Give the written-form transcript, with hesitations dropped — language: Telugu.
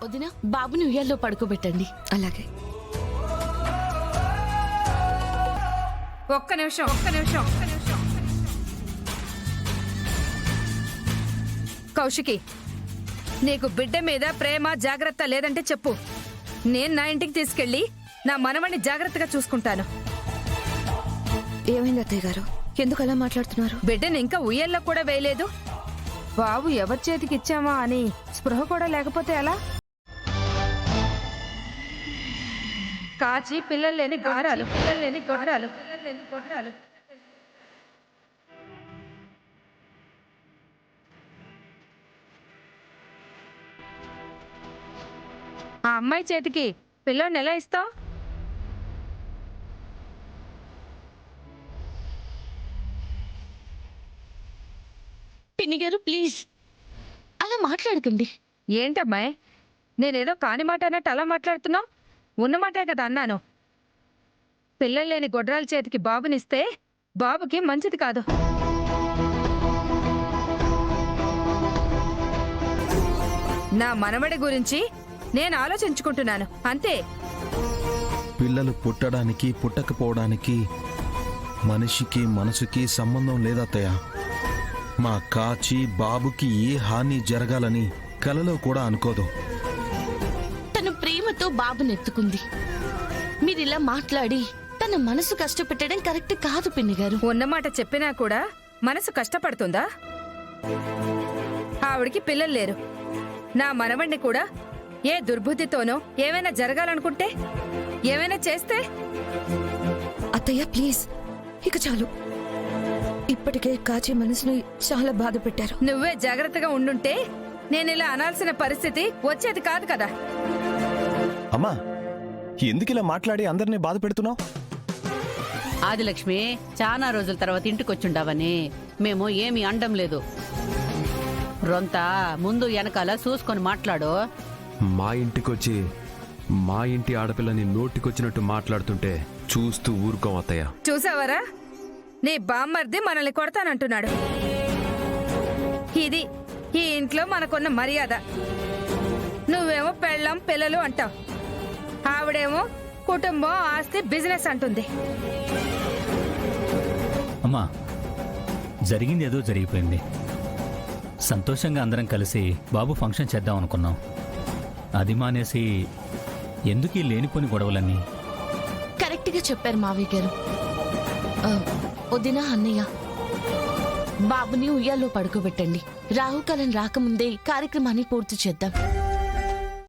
వదినా, బాబుని ఉయ్యాల్లో పడుకోబెట్టండి. అలాగే. ఒక్క నిమిషం. కౌశికి, నీకు బిడ్డ మీద ప్రేమ జాగ్రత్త లేదంటే చెప్పు. నేను నా ఇంటికి తీసుకెళ్లి నా మనవణ్ణి జాగ్రత్తగా చూసుకుంటాను. ఏమైంది అత్తయ్య గారు? ఎందుకు అలా మాట్లాడుతున్నారు? బిడ్డని ఇంకా ఉయ్యల్లో కూడా వేయలేదు. బాబు ఎవరి చేతికి ఇచ్చామా అని స్పృహ కూడా లేకపోతే ఎలా? కాచి పిల్లలు లేని గారాలు. ఆ అమ్మాయి చేతికి పిల్లని ఎలా ఇస్తావు? పిన్ని గారు ప్లీజ్ అలా మాట్లాడకండి. ఏంటమ్మాయి, నేనేదో కాని మాట అన్నట్టు అలా మాట్లాడుతున్నావు? ఉన్నమాటే కదా అన్నాను. పిల్లలు లేని గొడ్రాల చేతికి బాబునిస్తే బాబుకి మంచిది కాదు. నా మనవడి గురించి నేను ఆలోచించుకుంటున్నాను అంతే. పిల్లలు పుట్టడానికి పుట్టకపోవడానికి మనిషికి మనసుకి సంబంధం లేదత్తయ్య. మా కాచి బాబుకి ఏ హాని జరగాలని కలలో కూడా అనుకోదు. తను ప్రేమతో బాబునెత్తుకుంది. మీరిలా మాట్లాడి తన మనసు కష్టపెట్టడం కరెక్ట్ కాదు పిన్ని గారు. ఉన్నమాట చెప్పినా కూడా మనసు కష్టపడుతుందా? ఆవిడికి పిల్లలు లేరు. నా మనవణ్ణి కూడా ఏ దుర్బుద్ధితోనో ఏమైనా జరగాలనుకుంటే, ఏమైనా చేస్తే? అత్తయ్య ప్లీజ్, ఇక చాలు. ఇప్పటికే కాచి మనసుని చాలా బాధ పెట్టారు. నువ్వే జాగ్రత్తగా ఉండుంటే నేను ఇలా అనాల్సిన పరిస్థితి వచ్చేది కాదు కదా. అమ్మా, ఎందుకిలా మాట్లాడి అందరినీ బాధ పెడుతున్నావు? ఆదిలక్ష్మి, చాలా రోజుల తర్వాత ఇంటికొచ్చుండావని మేము ఏమీ అండం లేదు. రొంత ముందు వెనకాల చూసుకొని మాట్లాడు. మా ఇంటికొచ్చి మా ఇంటి ఆడపిల్లని నోటికొచ్చినట్టు మాట్లాడుతుంటే చూస్తూ ఊరుకోం అత్తయ్య. చూసావరా, నీ బామ్మర్ది మనల్ని కొడతానంటున్నాడు. ఇది ఈ ఇంట్లో మనకున్న మర్యాద. నువ్వేమో పెళ్ళం పిల్లలు అంటావు, ఆవిడేమో కుటుంబం ఆస్తి బిజినెస్ అంటుంది. అమ్మా, జరిగింది ఏదో జరిగిపోయింది. సంతోషంగా అందరం కలిసి బాబు ఫంక్షన్ చేద్దాం అనుకున్నాం. అది మానేసి ఎందుకు ఈ లేనిపోని గొడవలన్నీ? కరెక్ట్ గా చెప్పారు మావయ్య గారు. వదినా, అన్నయ్య, బాబుని ఉయ్యాల్లో పడుకోబెట్టండి. రాహుకాలం రాకముందే కార్యక్రమాన్ని పూర్తి చేద్దాం.